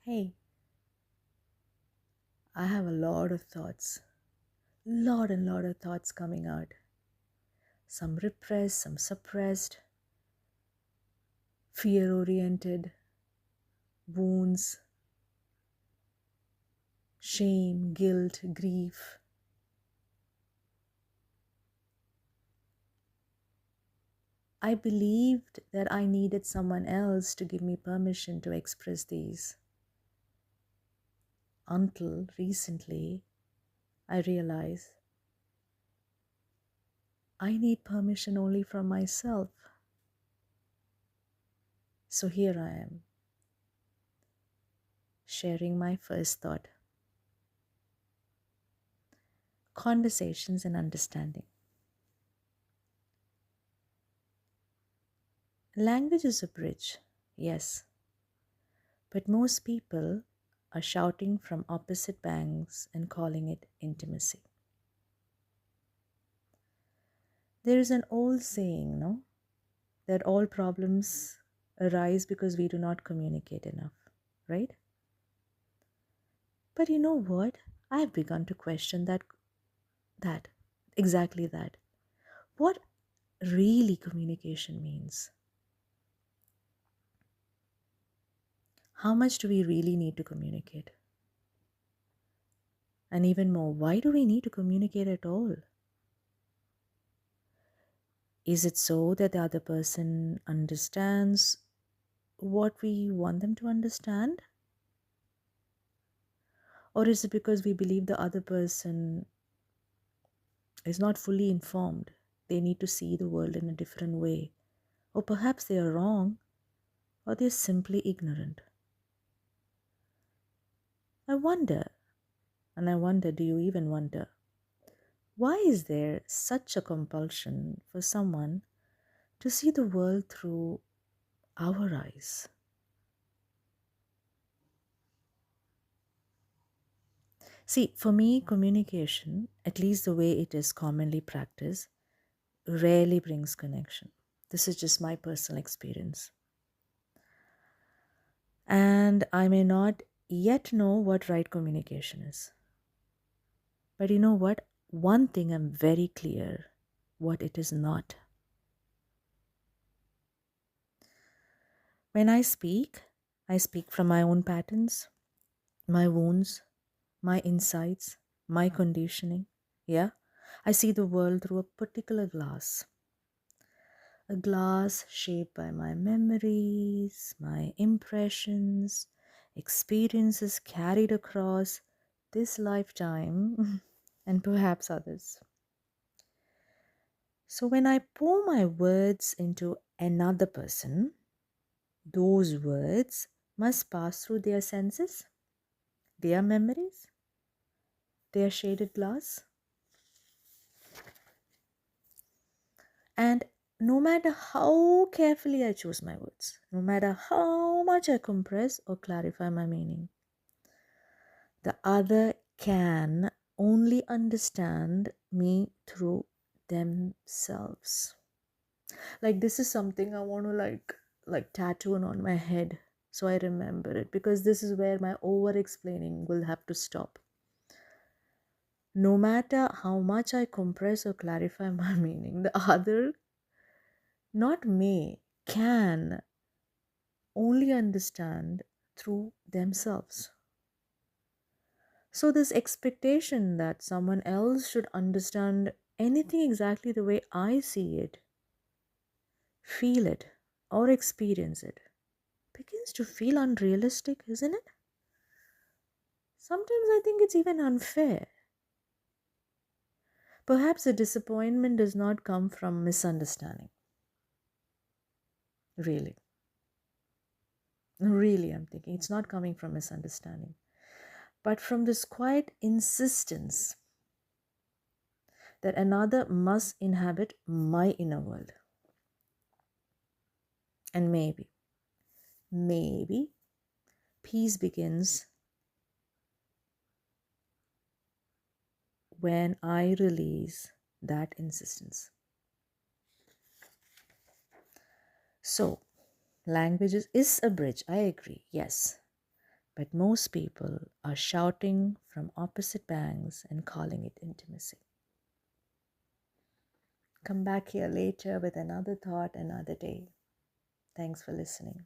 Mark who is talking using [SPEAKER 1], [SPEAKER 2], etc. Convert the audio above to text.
[SPEAKER 1] Hey, I have a lot of thoughts. Lot of thoughts coming out. Some repressed, some suppressed, fear oriented, wounds, shame, guilt, grief. I believed that I needed someone else to give me permission to express these. Until recently, I realized I need permission only from myself. So here I am, sharing my first thought. Conversations and understanding. Language is a bridge, yes, but most people are shouting from opposite banks and calling it intimacy. There is an old saying, no, that all problems arise because we do not communicate enough, right? But you know what? I've begun to question that exactly that. What really communication means? How much do we really need to communicate? And even more, why do we need to communicate at all? Is it so that the other person understands what we want them to understand? Or is it because we believe the other person is not fully informed? They need to see the world in a different way. Or perhaps they are wrong, or they're simply ignorant. I wonder, and I wonder, do you even wonder? Why is there such a compulsion for someone to see the world through our eyes? See, for me, communication, at least the way it is commonly practiced, rarely brings connection. This is just my personal experience. And I may not yet know what right communication is. But you know what? One thing I'm very clear what it is not. When I speak from my own patterns, my wounds, my insights, my conditioning. Yeah? I see the world through a particular glass. A glass shaped by my memories, my impressions, experiences carried across this lifetime and perhaps others. So when I pour my words into another person, those words must pass through their senses, their memories, their shaded glass. And no matter how carefully I choose my words, no matter how much I compress or clarify my meaning, the other can only understand me through themselves. Like this is something I want to like tattoo on my head so I remember it, because this is where my over explaining will have to stop. No matter how much I compress or clarify my meaning, the other not may can only understand through themselves. So, this expectation that someone else should understand anything exactly the way I see it, feel it, or experience it begins to feel unrealistic, isn't it? Sometimes I think it's even unfair. Perhaps the disappointment does not come from misunderstanding. Really. Really, I'm thinking it's not coming from misunderstanding, but from this quiet insistence that another must inhabit my inner world. And maybe peace begins when I release that insistence. So, languages is a bridge, I agree, yes. But most people are shouting from opposite banks and calling it intimacy. Come back here later with another thought another day. Thanks for listening.